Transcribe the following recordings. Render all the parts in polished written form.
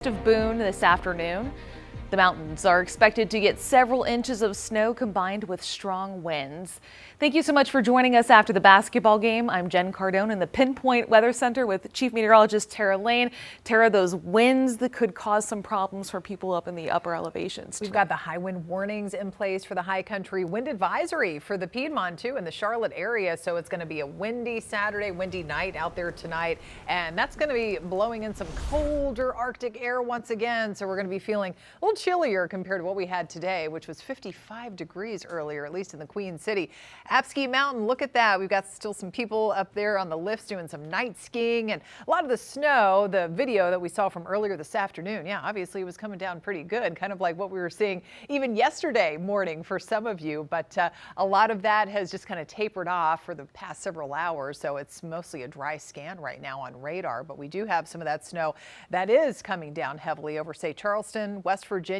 Of Boone this afternoon. The mountains are expected to get several inches of snow combined with strong winds. Thank you so much for joining us after the basketball game. I'm Jen Cardone in the Pinpoint Weather Center with Chief Meteorologist Tara Lane. Tara, those winds that could cause some problems for people up in the upper elevations. We've got the high wind warnings in place for the high country, wind advisory for the Piedmont too in the Charlotte area. So it's going to be a windy Saturday, windy night out there tonight. And that's going to be blowing in some colder Arctic air once again. So we're going to be feeling a little chillier compared to what we had today, which was 55 degrees earlier, at least in the Queen City. Apsky Mountain, look at that. We've got still some people up there on the lifts doing some night skiing, and a lot of the snow, the video that we saw from earlier this afternoon, yeah, obviously it was coming down pretty good, kind of like what we were seeing even yesterday morning for some of you, but a lot of that has just kind of tapered off for the past several hours, so it's mostly a dry scan right now on radar, but we do have some of that snow that is coming down heavily over, say, Charleston, West Virginia,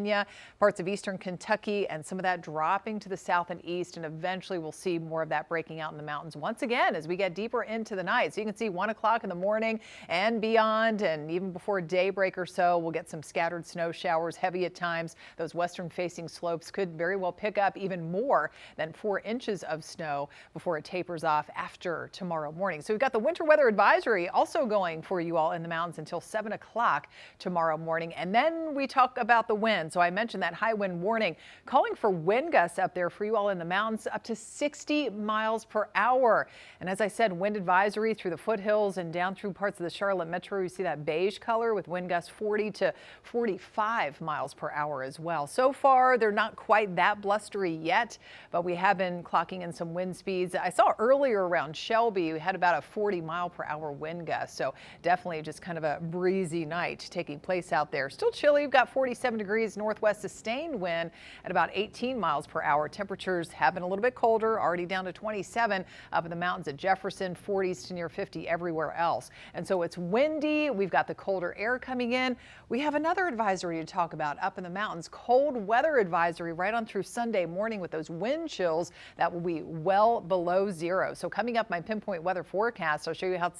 parts of eastern Kentucky, and some of that dropping to the south and east, and eventually we'll see more of that breaking out in the mountains once again as we get deeper into the night. So you can see 1 o'clock in the morning and beyond, and even before daybreak or so, we'll get some scattered snow showers, heavy at times. Those western facing slopes could very well pick up even more than 4 inches of snow before it tapers off after tomorrow morning. So we've got the winter weather advisory also going for you all in the mountains until 7 o'clock tomorrow morning. And then we talk about the wind. So I mentioned that high wind warning, calling for wind gusts up there for you all in the mountains up to 60 miles per hour. And as I said, wind advisory through the foothills and down through parts of the Charlotte metro. You see that beige color with wind gusts 40 to 45 miles per hour as well. So far, they're not quite that blustery yet, but we have been clocking in some wind speeds. I saw earlier around Shelby, we had about a 40-mile-per-hour wind gust. So definitely just kind of a breezy night taking place out there. Still chilly. We've got 47 degrees northwest sustained wind at about 18 miles per hour. Temperatures have been a little bit colder, already down to 27 up in the mountains at Jefferson, 40s to near 50 everywhere else. And so it's windy. We've got the colder air coming in. We have another advisory to talk about up in the mountains, cold weather advisory right on through Sunday morning with those wind chills that will be well below zero. So coming up, my Pinpoint weather forecast, I'll show you how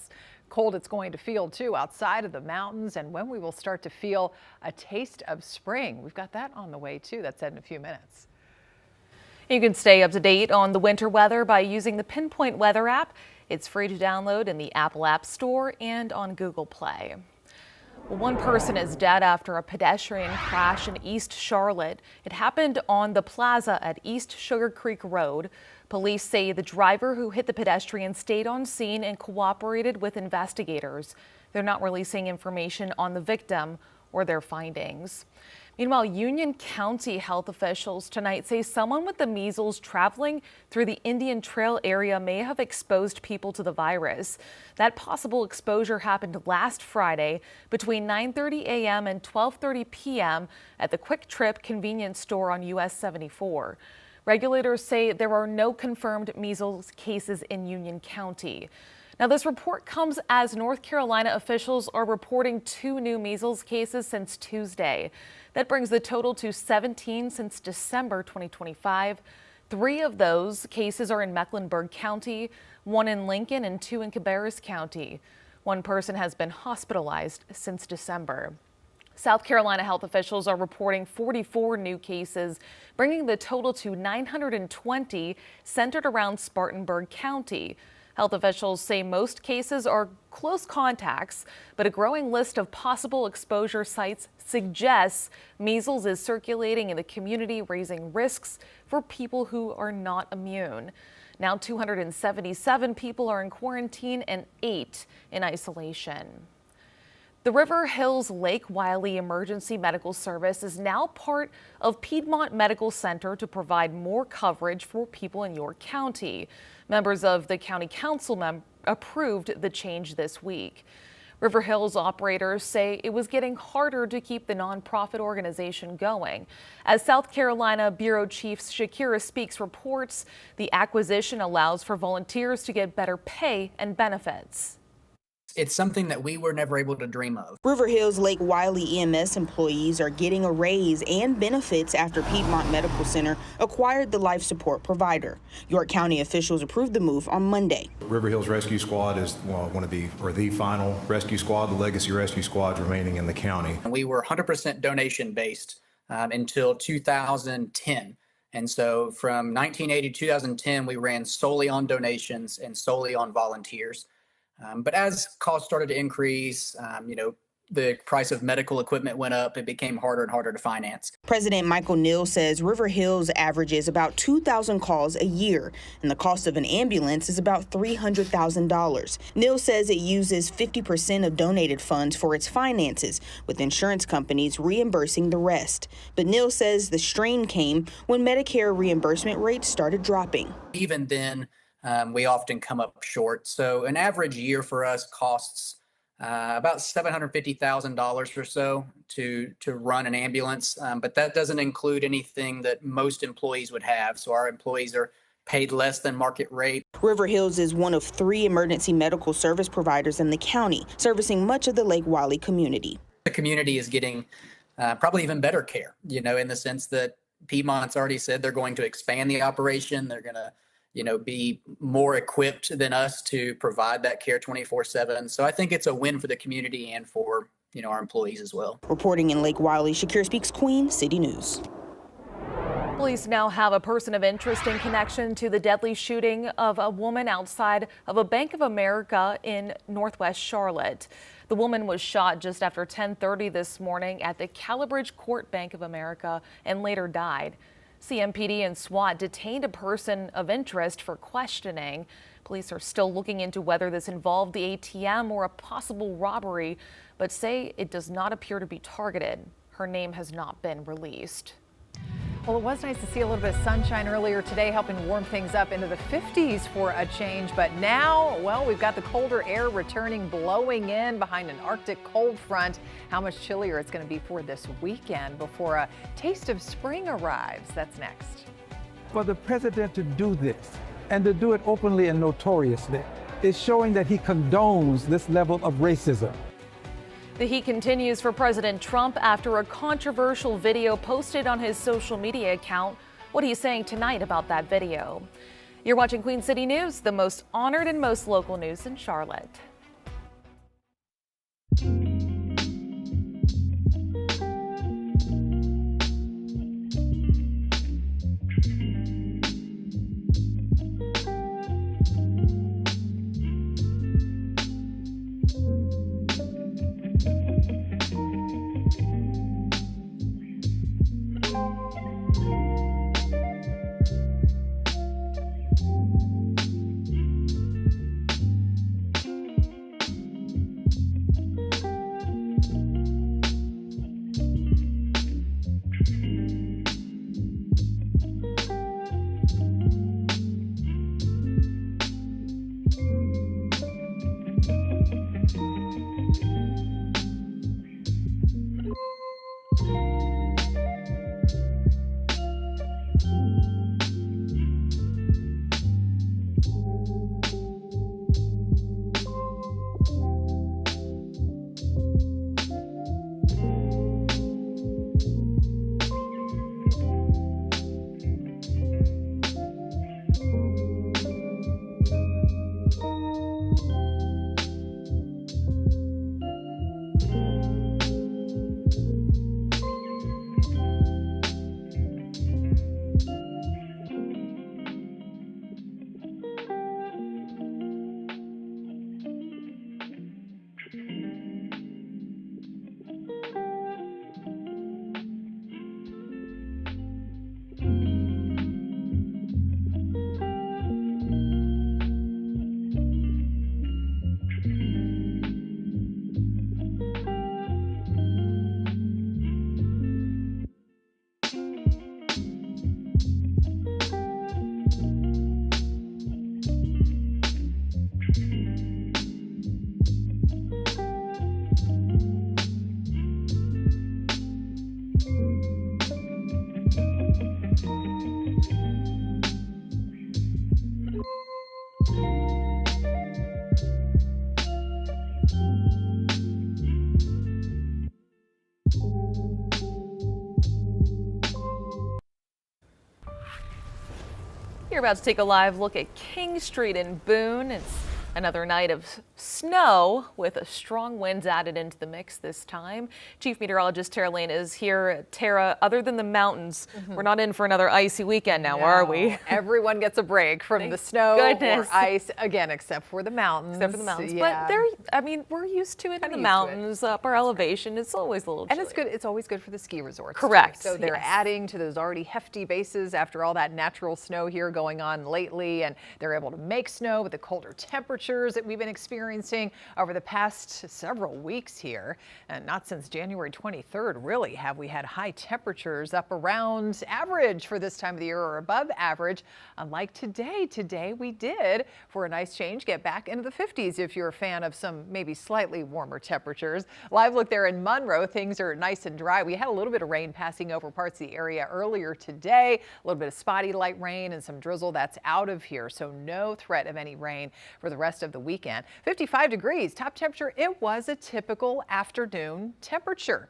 cold it's going to feel too outside of the mountains and when we will start to feel a taste of spring. We've got that on the way too. That's in a few minutes. You can stay up to date on the winter weather by using the Pinpoint Weather app. It's free to download in the Apple App Store and on Google Play. Well, one person is dead after a pedestrian crash in East Charlotte. It happened on the plaza at East Sugar Creek Road. Police say the driver who hit the pedestrian stayed on scene and cooperated with investigators. They're not releasing information on the victim or their findings. Meanwhile, Union County health officials tonight say someone with the measles traveling through the Indian Trail area may have exposed people to the virus. That possible exposure happened last Friday between 9:30 a.m. and 12:30 p.m. at the Quick Trip convenience store on US 74. Regulators say there are no confirmed measles cases in Union County. Now, this report comes as North Carolina officials are reporting 2 new measles cases since Tuesday. That brings the total to 17 since December 2025. 3 of those cases are in Mecklenburg County, 1 in Lincoln, and 2 in Cabarrus County. 1 person has been hospitalized since December. South Carolina health officials are reporting 44 new cases, bringing the total to 920 centered around Spartanburg County. Health officials say most cases are close contacts, but a growing list of possible exposure sites suggests measles is circulating in the community, raising risks for people who are not immune. Now 277 people are in quarantine and 8 in isolation. The River Hills Lake Wylie Emergency Medical Service is now part of Piedmont Medical Center to provide more coverage for people in York County. Members of the County Council approved the change this week. River Hills operators say it was getting harder to keep the nonprofit organization going. As South Carolina Bureau Chief Shakira Speaks reports, the acquisition allows for volunteers to get better pay and benefits. It's something that we were never able to dream of. River Hills Lake Wiley EMS employees are getting a raise and benefits after Piedmont Medical Center acquired the life support provider. York County officials approved the move on Monday. River Hills Rescue Squad is one of the final rescue squad, the legacy rescue squads remaining in the county. We were 100% donation based until 2010. And so from 1980 to 2010, we ran solely on donations and solely on volunteers. But as costs started to increase, the price of medical equipment went up. It became harder and harder to finance. President Michael Neal says River Hills averages about 2,000 calls a year, and the cost of an ambulance is about $300,000. Neal says it uses 50% of donated funds for its finances, with insurance companies reimbursing the rest. But Neal says the strain came when Medicare reimbursement rates started dropping. Even then, we often come up short. So an average year for us costs about $750,000 or so to run an ambulance, but that doesn't include anything that most employees would have. So our employees are paid less than market rate. River Hills is one of 3 emergency medical service providers in the county, servicing much of the Lake Wiley community. The community is getting probably even better care, in the sense that Piedmont's already said they're going to expand the operation. They're going to be more equipped than us to provide that care 24/7. So I think it's a win for the community and for, our employees as well. Reporting in Lake Wiley, Shakira Speaks, Queen City News. Police now have a person of interest in connection to the deadly shooting of a woman outside of a Bank of America in Northwest Charlotte. The woman was shot just after 10:30 this morning at the Calibridge Court Bank of America and later died. CMPD and SWAT detained a person of interest for questioning. Police are still looking into whether this involved the ATM or a possible robbery, but say it does not appear to be targeted. Her name has not been released. Well, it was nice to see a little bit of sunshine earlier today, helping warm things up into the 50s for a change. But now, well, we've got the colder air returning, blowing in behind an Arctic cold front. How much chillier it's going to be for this weekend before a taste of spring arrives. That's next. For the president to do this and to do it openly and notoriously is showing that he condones this level of racism. The heat continues for President Trump after a controversial video posted on his social media account. What he's saying tonight about that video. You're watching Queen City News, the most honored and most local news in Charlotte. You're about to take a live look at King Street in Boone. It's another night of snow with a strong winds added into the mix this time. Chief Meteorologist Tara Lane is here. Tara, other than the mountains, we're not in for another icy weekend now, are we? Everyone gets a break from the snow goodness. or ice, again, except for the mountains. Except for the mountains. Yeah. But we're used to it in the used to it. mountains, up our elevation. It's always a little chilly. And it's good. It's always good for the ski resorts. Correct. Too. So they're Yes. adding to those already hefty bases after all that natural snow here going on lately, and they're able to make snow with the colder temperatures that we've been experiencing over the past several weeks here. And not since January 23rd, really, have we had high temperatures up around average for this time of the year or above average. Unlike today. Today we did, for a nice change, get back into the 50s if you're a fan of some maybe slightly warmer temperatures. Live look there in Monroe. Things are nice and dry. We had a little bit of rain passing over parts of the area earlier today. A little bit of spotty light rain and some drizzle that's out of here. So no threat of any rain for the rest of the weekend. 55 degrees, top temperature. It was a typical afternoon temperature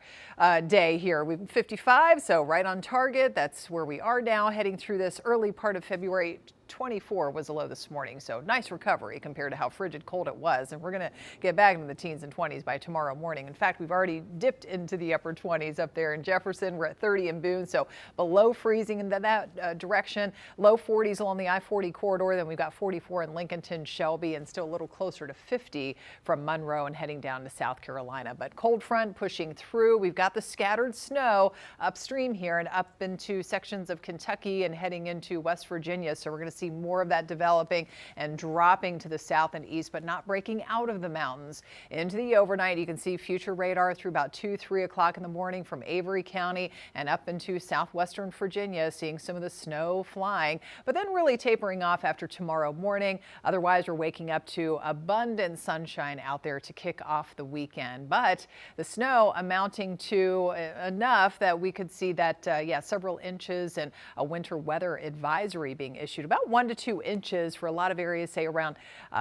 day here. We've 55, so right on target. That's where we are now heading through this early part of February. 24 was the low this morning, so nice recovery compared to how frigid cold it was. And we're going to get back into the teens and 20s by tomorrow morning. In fact, we've already dipped into the upper 20s up there in Jefferson. We're at 30 in Boone, so below freezing in that direction. Low 40s along the I-40 corridor. Then we've got 44 in Lincolnton, Shelby, and still a little closer to 50 from Monroe and heading down to South Carolina. But cold front pushing through. We've got the scattered snow upstream here and up into sections of Kentucky and heading into West Virginia. So we're going to see more of that developing and dropping to the south and east, but not breaking out of the mountains into the overnight. You can see future radar through about 2-3 o'clock in the morning from Avery County and up into southwestern Virginia, seeing some of the snow flying, but then really tapering off after tomorrow morning. Otherwise, we're waking up to abundant sunshine out there to kick off the weekend, but the snow amounting to enough that we could see that, several inches and a winter weather advisory being issued, about 1 to 2 inches for a lot of areas, say around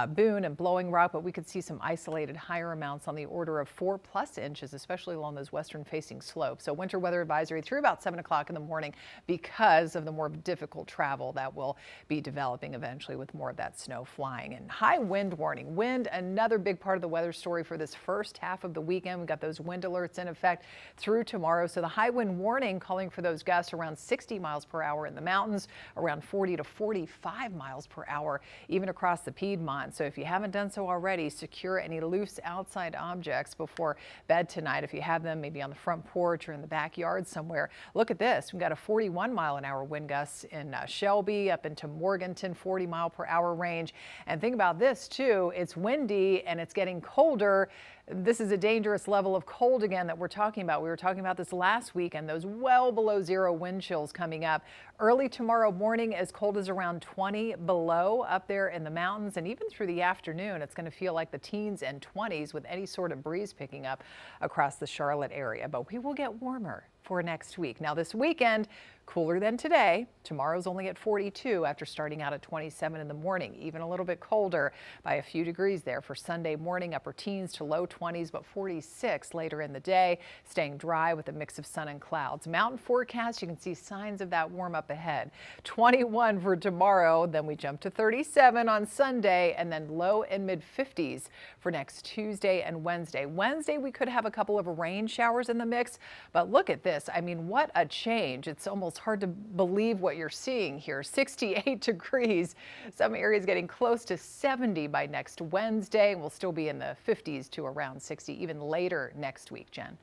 Boone and Blowing Rock, but we could see some isolated higher amounts on the order of 4+ inches, especially along those western facing slopes. So winter weather advisory through about 7 o'clock in the morning because of the more difficult travel that will be developing eventually with more of that snow flying. And high wind warning. Wind, another big part of the weather story for this first half of the weekend. We've got those wind alerts in effect through tomorrow. So the high wind warning calling for those gusts around 60 miles per hour in the mountains, around 40 to 45 miles per hour, even across the Piedmont. So if you haven't done so already, secure any loose outside objects before bed tonight. If you have them maybe on the front porch or in the backyard somewhere. Look at this. We've got a 41-mile-an-hour wind gusts in Shelby up into Morganton, 40-mile-per-hour range. And think about this too. It's windy and it's getting colder. This is a dangerous level of cold again that we're talking about. We were talking about this last week and those well below zero wind chills coming up early tomorrow morning, as cold as around 20 below up there in the mountains. And even through the afternoon, it's going to feel like the teens and 20s with any sort of breeze picking up across the Charlotte area. But we will get warmer for next week. Now this weekend, cooler than today. Tomorrow's only at 42 after starting out at 27 in the morning. Even a little bit colder by a few degrees there for Sunday morning, upper teens to low 20s, but 46 later in the day, staying dry with a mix of sun and clouds. Mountain forecast, you can see signs of that warm up ahead. 21 for tomorrow, then we jump to 37 on Sunday, and then low and mid 50s for next Tuesday and Wednesday. Wednesday, we could have a couple of rain showers in the mix, but look at this. I mean, what a change. It's almost hard to believe what you're seeing here. 68 degrees. Some areas getting close to 70 by next Wednesday. We'll still be in the 50s to around 60 even later next week, Jen.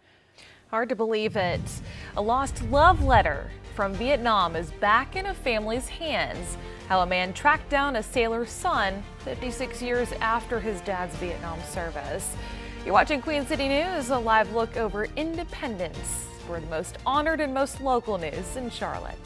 Hard to believe it. A lost love letter from Vietnam is back in a family's hands. How a man tracked down a sailor's son 56 years after his dad's Vietnam service. You're watching Queen City News, a live look over independence. We're the most honored and most local news in Charlotte.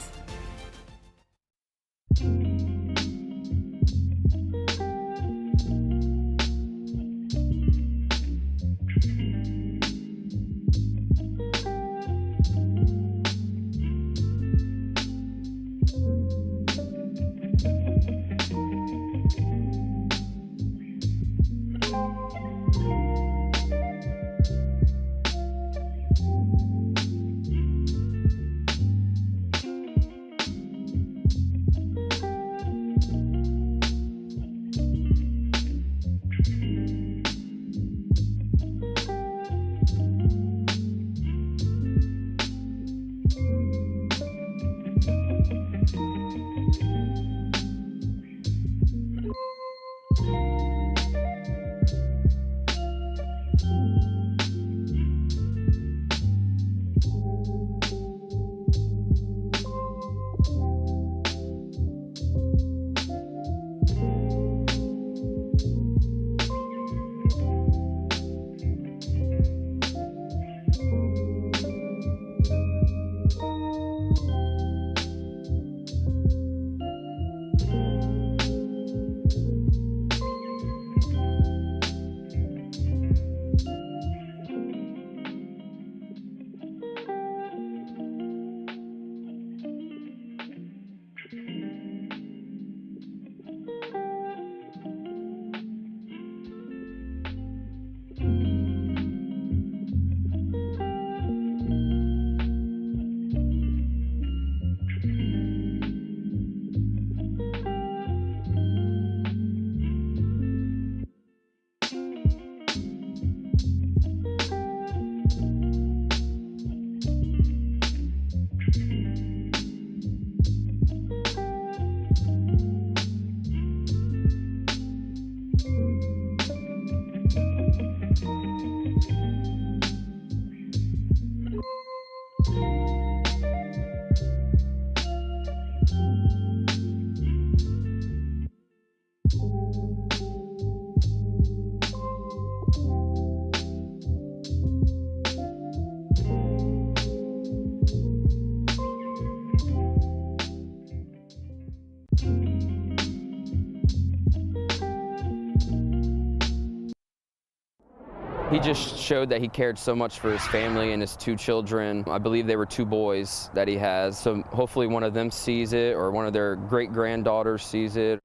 He just showed that he cared so much for his family and his two children. I believe they were two boys that he has. So hopefully one of them sees it, or one of their great-granddaughters sees it.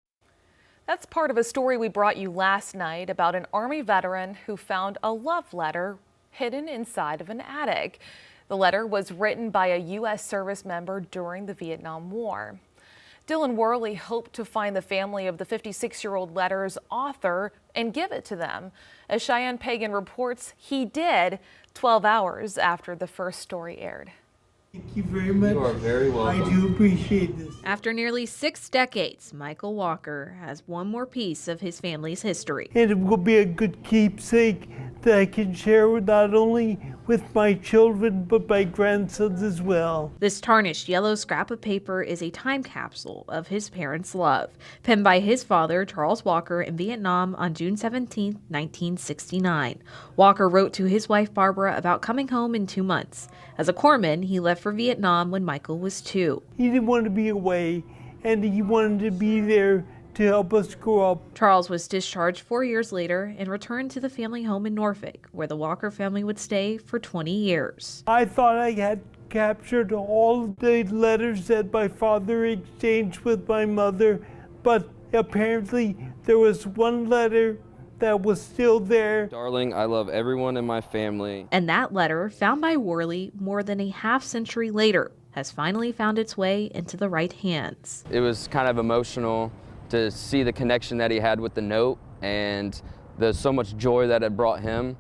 That's part of a story we brought you last night about an Army veteran who found a love letter hidden inside of an attic. The letter was written by a U.S. service member during the Vietnam War. Dylan Worley hoped to find the family of the 56-year-old letter's author and give it to them. As Cheyenne Pagan reports, he did 12 hours after the first story aired. Thank you very much. You are very welcome. I do appreciate this. After nearly 6 decades, Michael Walker has one more piece of his family's history. And it will be a good keepsake that I can share not only with my children, but my grandsons as well. This tarnished yellow scrap of paper is a time capsule of his parents' love, penned by his father, Charles Walker, in Vietnam on June 17, 1969. Walker wrote to his wife, Barbara, about coming home in 2 months. As a corpsman, he left for Vietnam when Michael was 2. He didn't want to be away, and he wanted to be there to help us grow up. Charles was discharged 4 years later and returned to the family home in Norfolk, where the Walker family would stay for 20 years. I thought I had captured all the letters that my father exchanged with my mother, but apparently there was one letter that was still there. Darling, I love everyone in my family. And that letter, found by Worley more than a half-century later, has finally found its way into the right hands. It was kind of emotional to see the connection that he had with the note, and there's so much joy that it brought him.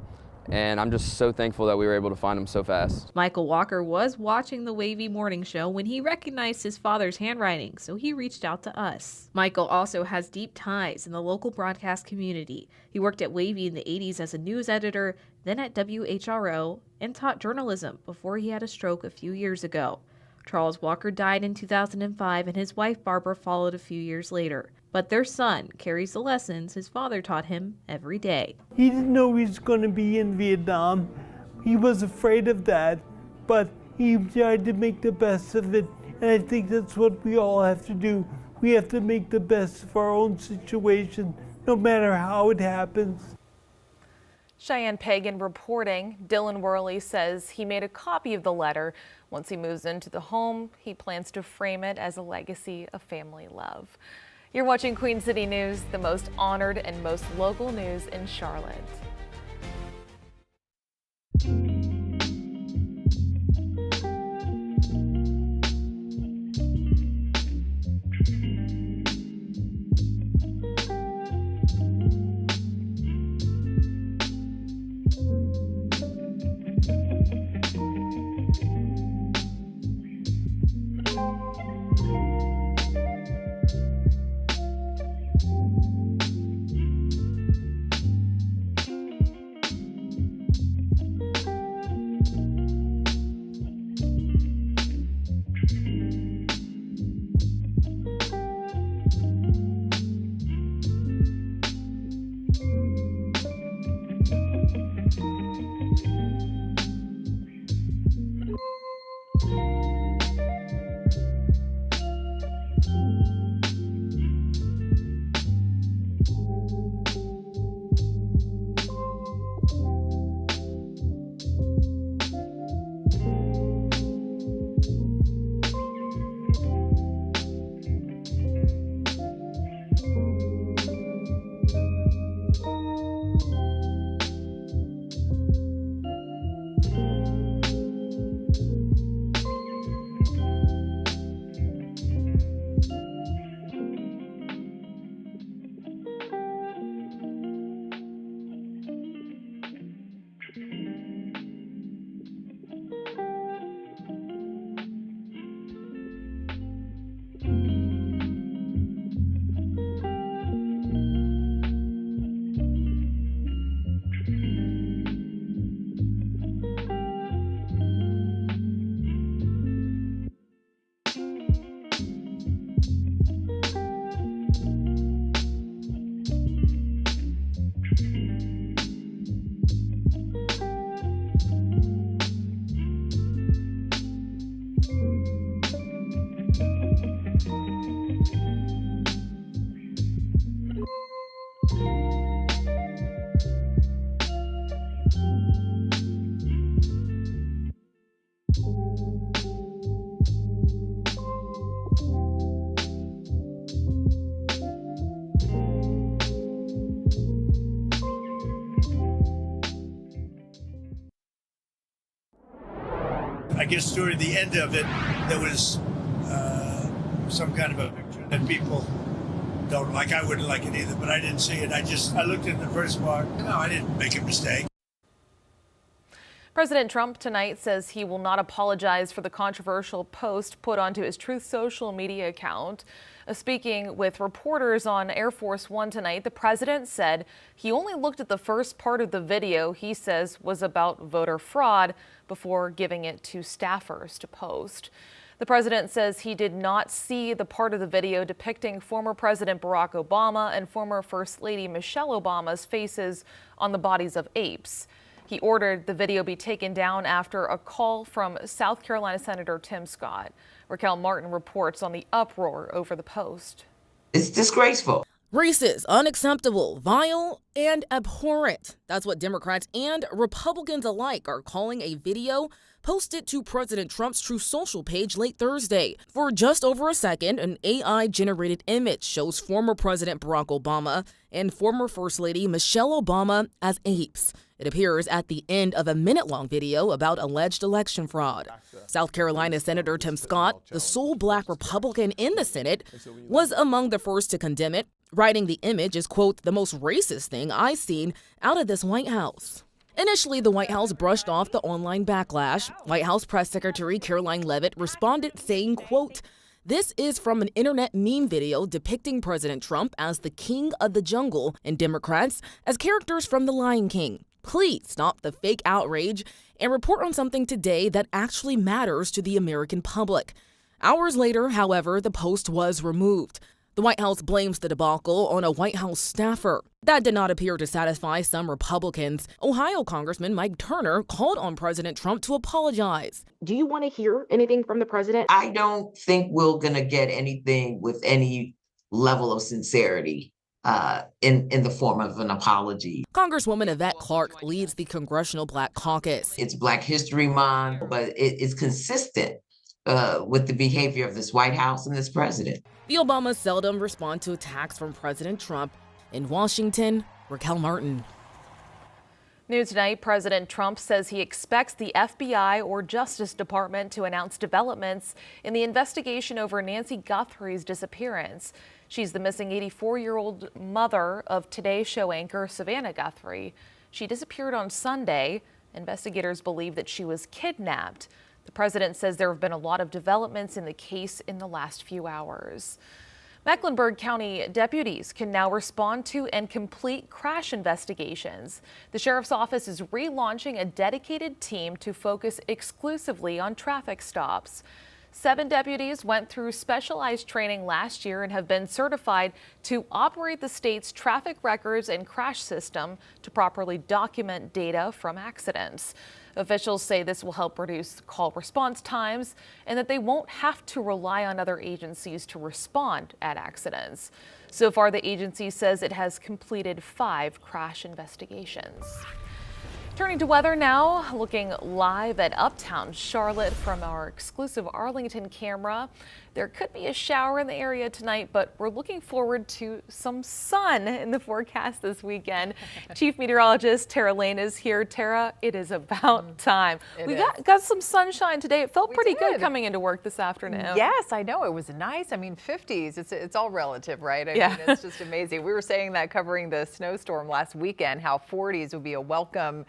And I'm just so thankful that we were able to find him so fast. Michael Walker was watching the Wavy Morning Show when he recognized his father's handwriting, so he reached out to us. Michael also has deep ties in the local broadcast community. He worked at Wavy in the 80s as a news editor, then at WHRO, and taught journalism before he had a stroke a few years ago. Charles Walker died in 2005, and his wife Barbara followed a few years later. But their son carries the lessons his father taught him every day. He didn't know he was going to be in Vietnam. He was afraid of that, but he tried to make the best of it. And I think that's what we all have to do. We have to make the best of our own situation, no matter how it happens. Cheyenne Pagan reporting. Dylan Worley says he made a copy of the letter. Once he moves into the home, he plans to frame it as a legacy of family love. You're watching Queen City News, the most honored and most local news in Charlotte. I guess toward the end of it, there was some kind of a picture that people don't like. I wouldn't like it either, but I didn't see it. I looked at the first part. No, I didn't make a mistake. President Trump tonight says he will not apologize for the controversial post put onto his Truth Social media account. Speaking with reporters on Air Force One tonight, the president said he only looked at the first part of the video he says was about voter fraud before giving it to staffers to post. The president says he did not see the part of the video depicting former President Barack Obama and former First Lady Michelle Obama's faces on the bodies of apes. He ordered the video be taken down after a call from South Carolina Senator Tim Scott. Raquel Martin reports on the uproar over the post. It's disgraceful. Racist, unacceptable, vile, and abhorrent. That's what Democrats and Republicans alike are calling a video posted to President Trump's Truth Social page late Thursday. For just over a second, an AI-generated image shows former President Barack Obama and former First Lady Michelle Obama as apes. It appears at the end of a minute-long video about alleged election fraud. South Carolina Senator Tim Scott, the sole black Republican in the Senate, was among the first to condemn it, writing the image is, quote, the most racist thing I've seen out of this White House. Initially, the White House brushed off the online backlash. White House Press Secretary Caroline Leavitt responded saying, quote, this is from an internet meme video depicting President Trump as the king of the jungle and Democrats as characters from The Lion King. Please stop the fake outrage and report on something today that actually matters to the American public. Hours later, however, the post was removed. The White House blames the debacle on a White House staffer. That did not appear to satisfy some Republicans. Ohio Congressman Mike Turner called on President Trump to apologize. Do you want to hear anything from the president? I don't think we're going to get anything with any level of sincerity in the form of an apology. Congresswoman Yvette Clarke leads the Congressional Black Caucus. It's Black History Month, but it's consistent with the behavior of this White House and this president. The Obamas seldom respond to attacks from President Trump. In Washington, Raquel Martin. New tonight, President Trump says he expects the FBI or Justice Department to announce developments in the investigation over Nancy Guthrie's disappearance. She's the missing 84-year-old mother of Today Show anchor Savannah Guthrie. She disappeared on Sunday. Investigators believe that she was kidnapped. The president says there have been a lot of developments in the case in the last few hours. Mecklenburg County deputies can now respond to and complete crash investigations. The sheriff's office is relaunching a dedicated team to focus exclusively on traffic stops. 7 deputies went through specialized training last year and have been certified to operate the state's traffic records and crash system to properly document data from accidents. Officials say this will help reduce call response times and that they won't have to rely on other agencies to respond at accidents. So far, the agency says it has completed 5 crash investigations. Turning to weather now, looking live at uptown Charlotte from our exclusive Arlington camera. There could be a shower in the area tonight, but we're looking forward to some sun in the forecast this weekend. Chief Meteorologist Tara Lane is here. Tara, it is about time. We got some sunshine today. It felt pretty good coming into work this afternoon. Yes, I know. It was nice. I mean, 50s, it's all relative, right? I mean, it's just amazing. We were saying that covering the snowstorm last weekend, how 40s would be a welcome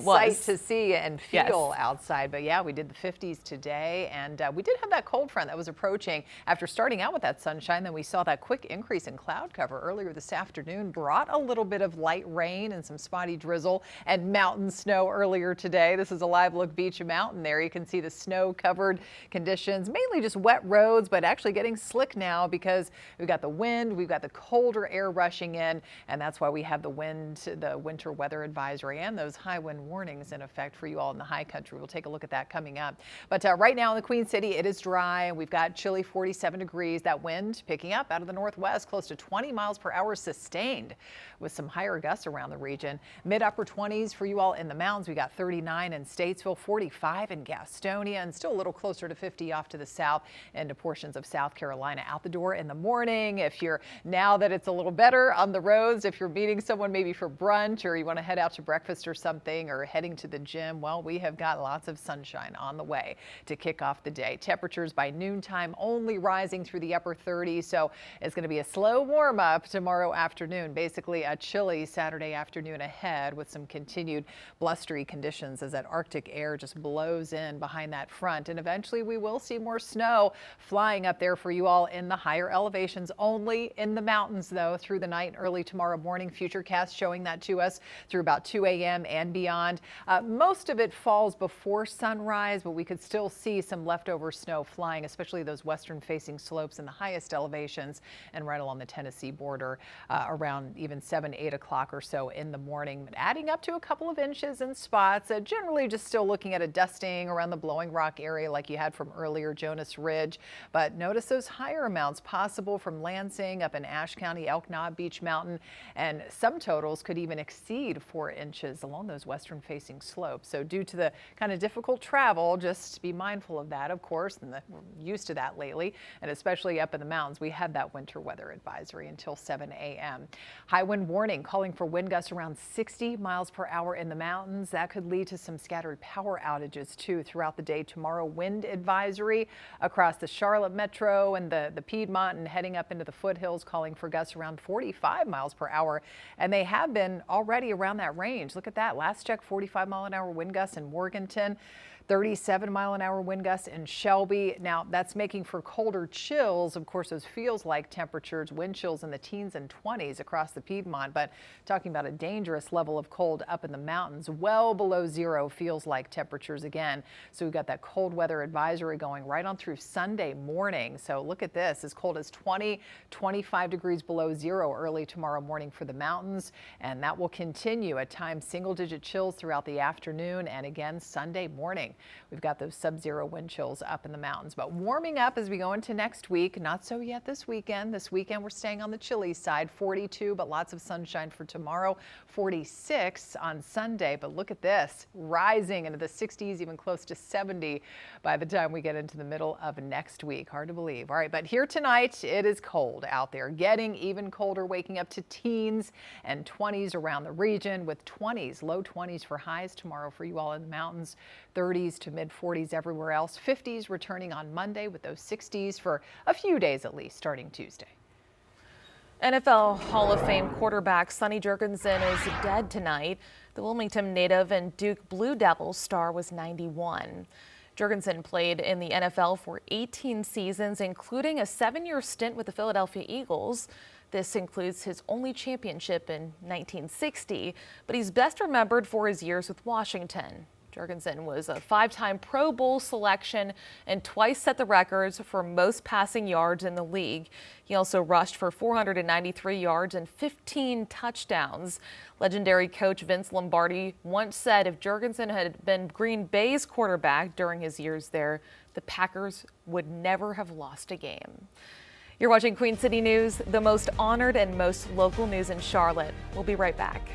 sight to see and feel outside. But yeah, we did the 50s today, and we did have that cold front that was approaching. After starting out with that sunshine, then we saw that quick increase in cloud cover earlier this afternoon, brought a little bit of light rain and some spotty drizzle and mountain snow earlier today. This is a live look Beach Mountain there. You can see the snow covered conditions, mainly just wet roads, but actually getting slick now because we've got the wind, we've got the colder air rushing in, and that's why we have the winter weather advisory and those high wind warnings in effect for you all in the high country. We'll take a look at that coming up. But right now in the Queen City, it is dry. We've got chilly 47 degrees. That wind picking up out of the northwest, close to 20 miles per hour sustained, with some higher gusts around the region. Mid-upper 20s for you all in the mountains. We got 39 in Statesville, 45 in Gastonia, and still a little closer to 50 off to the south into portions of South Carolina. Out the door in the morning. If you're, now that it's a little better on the roads, if you're meeting someone maybe for brunch, or you want to head out to breakfast or something, or heading to the gym, well, we have got lots of sunshine on the way to kick off the day. Temperatures by noontime only rising through the upper 30s, so it's going to be a slow warm up tomorrow afternoon. Basically a chilly Saturday afternoon ahead, with some continued blustery conditions as that Arctic air just blows in behind that front. And eventually we will see more snow flying up there for you all in the higher elevations, only in the mountains though through the night and early tomorrow morning. Futurecast showing that to us through about 2 a.m. and beyond. Most of it falls before sunrise, but we could still see some leftover snow flying, especially those western facing slopes in the highest elevations and right along the Tennessee border around even 7-8 o'clock or so in the morning, adding up to a couple of inches in spots. Generally just still looking at a dusting around the Blowing Rock area like you had from earlier, Jonas Ridge. But notice those higher amounts possible from Lansing up in Ashe County, Elk Knob, Beech Mountain, and some totals could even exceed 4 inches along those western facing slopes. So due to the kind of difficult travel, just be mindful of that, of course, and we're used to that lately, and especially up in the mountains. We had that winter weather advisory until 7 a.m. High wind warning calling for wind gusts around 60 miles per hour in the mountains. That could lead to some scattered power outages too throughout the day tomorrow. Wind advisory across the Charlotte metro and the Piedmont and heading up into the foothills, calling for gusts around 45 miles per hour. And they have been already around that range. Look at that. Last check, 45-mile-an-hour wind gusts in Morganton. 37-mile-an-hour wind gusts in Shelby. Now, that's making for colder chills. Of course, those feels like temperatures, wind chills in the teens and 20s across the Piedmont, but talking about a dangerous level of cold up in the mountains, well below zero feels like temperatures again. So we've got that cold weather advisory going right on through Sunday morning. So look at this, as cold as 20, 25 degrees below zero early tomorrow morning for the mountains, and that will continue at times single-digit chills throughout the afternoon and again Sunday morning. We've got those sub-zero wind chills up in the mountains, but warming up as we go into next week. Not so yet this weekend. This weekend we're staying on the chilly side, 42, but lots of sunshine for tomorrow, 46 on Sunday. But look at this, rising into the 60s, even close to 70 by the time we get into the middle of next week. Hard to believe. All right, but here tonight it is cold out there, getting even colder, waking up to teens and 20s around the region, with 20s, low 20s for highs tomorrow for you all in the mountains. 30s to mid 40s everywhere else. 50s returning on Monday, with those 60s for a few days at least starting Tuesday. NFL Hall of Fame quarterback Sonny Jurgensen is dead tonight. The Wilmington native and Duke Blue Devils star was 91. Jurgensen played in the NFL for 18 seasons, including a 7-year stint with the Philadelphia Eagles. This includes his only championship in 1960, but he's best remembered for his years with Washington. Jurgensen was a 5-time Pro Bowl selection and twice set the records for most passing yards in the league. He also rushed for 493 yards and 15 touchdowns. Legendary coach Vince Lombardi once said if Jurgensen had been Green Bay's quarterback during his years there, the Packers would never have lost a game. You're watching Queen City News, the most honored and most local news in Charlotte. We'll be right back.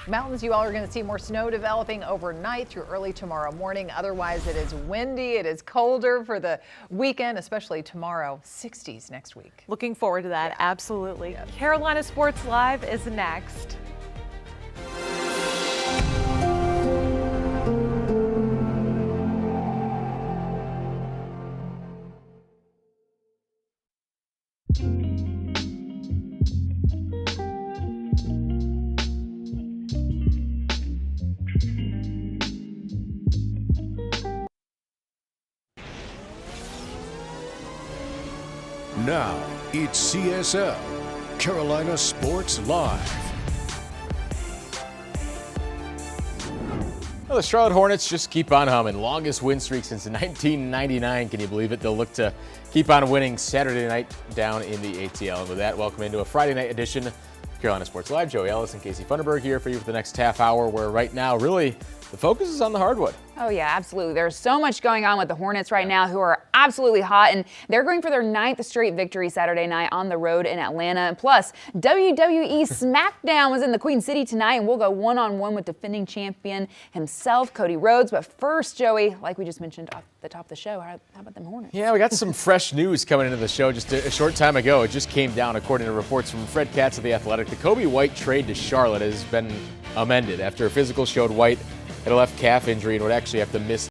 Mountains, you all are going to see more snow developing overnight through early tomorrow morning. Otherwise, it is windy. It is colder for the weekend, especially tomorrow. 60s next week. Looking forward to that. Absolutely. Carolina Sports Live is next. Now, it's CSL, Carolina Sports Live. Well, the Charlotte Hornets just keep on humming. Longest win streak since 1999. Can you believe it? They'll look to keep on winning Saturday night down in the ATL. And with that, welcome into a Friday night edition of Carolina Sports Live. Joey Ellis and Casey Funderburg here for you for the next half hour, where right now, really, the focus is on the hardwood. Oh, yeah, absolutely. There's so much going on with the Hornets right now, who are absolutely hot, and they're going for their 9th straight victory Saturday night on the road in Atlanta. Plus, WWE SmackDown was in the Queen City tonight, and we'll go one-on-one with defending champion himself, Cody Rhodes. But first, Joey, like we just mentioned off the top of the show, how about them Hornets? Yeah, we got some fresh news coming into the show just a short time ago. It just came down, according to reports from Fred Katz of The Athletic. The Kobe White trade to Charlotte has been amended after a physical showed White had a left calf injury and would actually have to miss